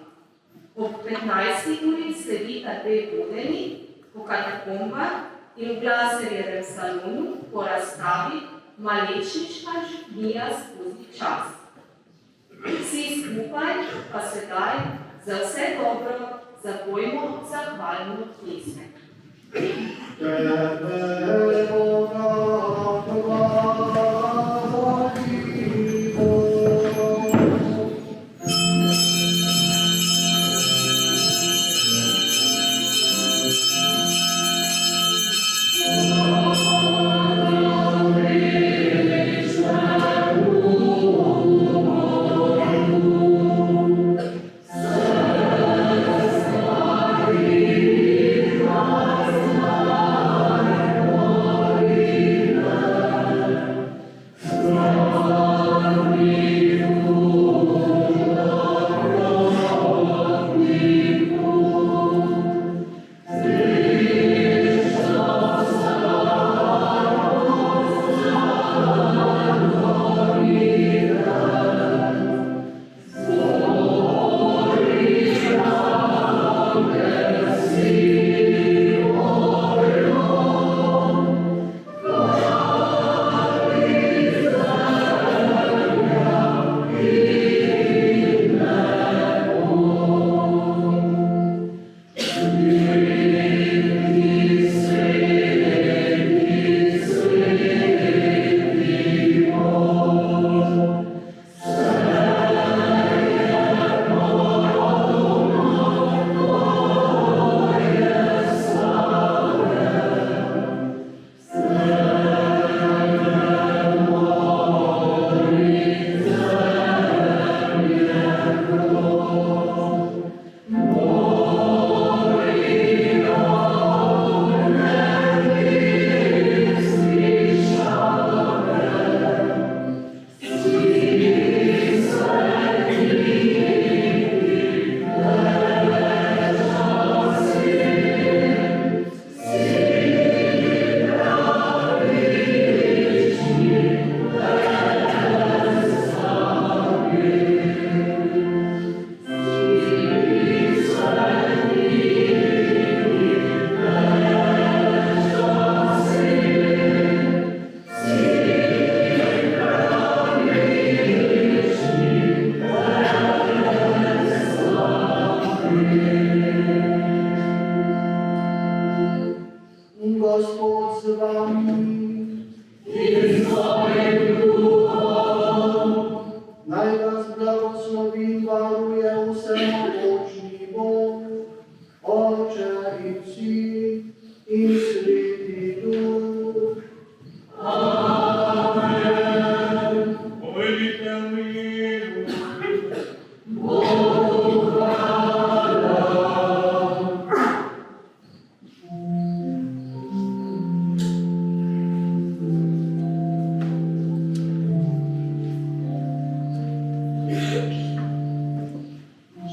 Ob 15. uri sledita dve vodeni po katakombah in v Glaserjevem salonu po razstavi Malečniška župnija skozi čas. Vsi skupaj pa sedaj za vse dobro zapojmo zahvalno pesem.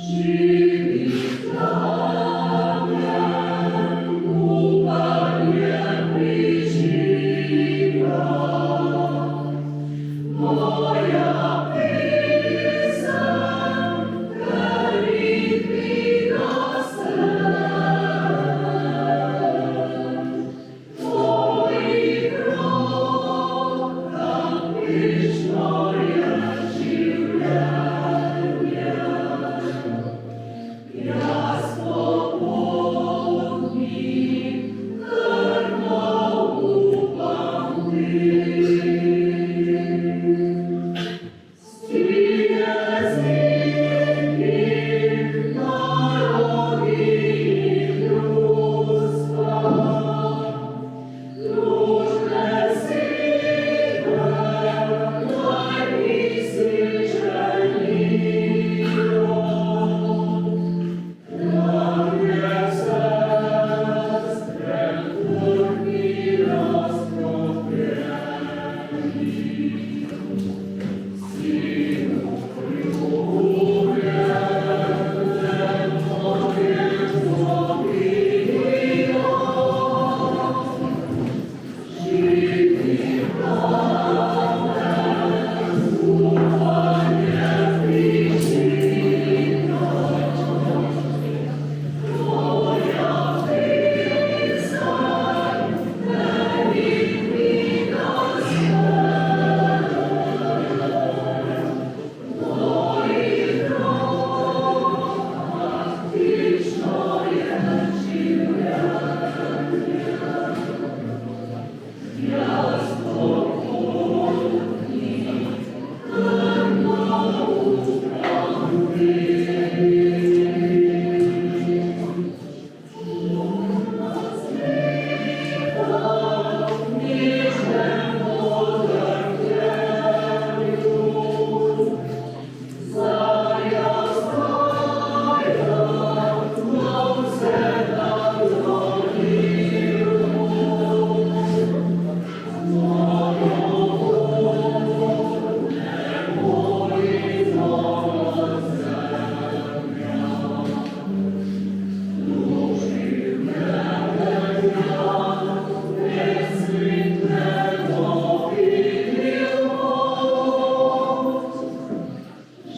Jesus.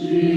Amen.